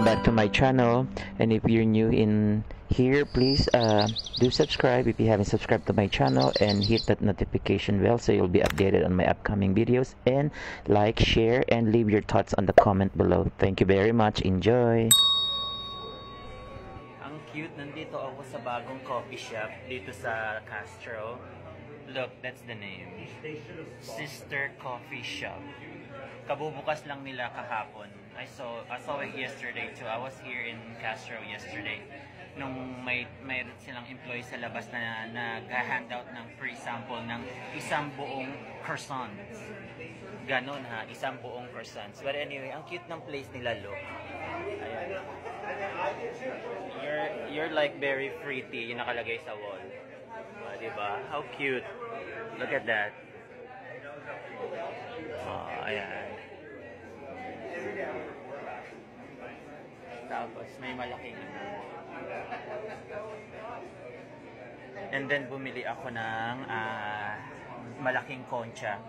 back to my channel, and if you're new in here, please do subscribe if you haven't subscribed to my channel, and hit that notification bell so you'll be updated on my upcoming videos, and like, share, and leave your thoughts on the comment below. Thank you very much. Enjoy. Ang cute, nandito ako sa bagong coffee shop dito sa Castro. Look, that's the name. Sister Coffee Shop. Kabubukas lang nila kahapon. I saw it yesterday too. I was here in Castro yesterday. Nung mayroon silang employee sa labas na nag-handout ng free sample ng isang buong croissants. Ganon ha, isang buong croissants. But anyway, ang cute ng place nila, look. Ayan. You're like very pretty, yung nakalagay sa wall. Diba? How cute. Look at that. Oh, ayan. Tapos may malaking and then bumili ako ng malaking concha.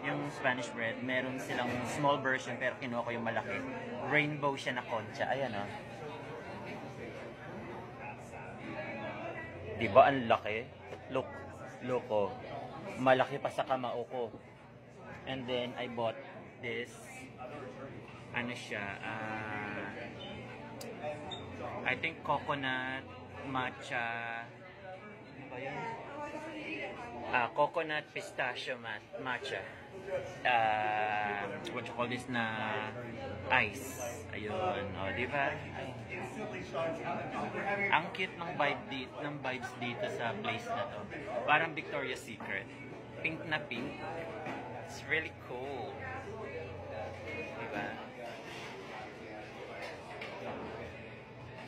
Yung Spanish bread, meron silang small version pero kinuha ko yung malaki. Rainbow siya na concha. Ayan o. Diba ang laki? Look oh. Malaki pa sa kamao ko. And then I bought this. Ano siya? I think coconut matcha. Ano ba yun? Coconut pistachio matcha. What you call this na ice. Ayun. O, diba? Ang cute ng vibes dito sa place na to. Parang Victoria's Secret. Pink na pink. It's really cool. Diba?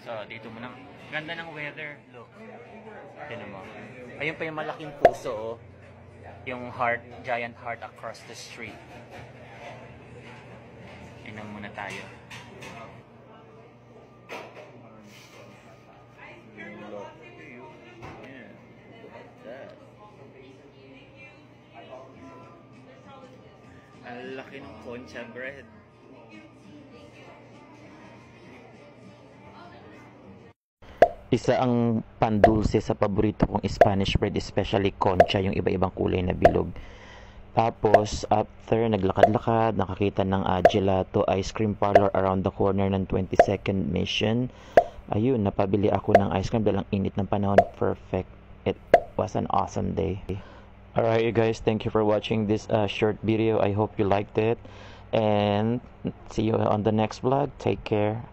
So, dito mo nang ganda ng weather. Look. Tignan mo. Ayun pa yung malaking puso, oh. Yung heart, giant heart across the street. Tignan muna tayo. Look. Yeah. Look at that. Ang laki ng concha bread. Isa ang pandulce sa paborito kong Spanish bread, especially concha, yung iba-ibang kulay na bilog. Tapos, after naglakad-lakad, nakakita ng gelato ice cream parlor around the corner ng 22nd Mission. Ayun, napabili ako ng ice cream dahil ang init ng panahon. Perfect. It was an awesome day. Alright, you guys, thank you for watching this short video. I hope you liked it. And see you on the next vlog. Take care.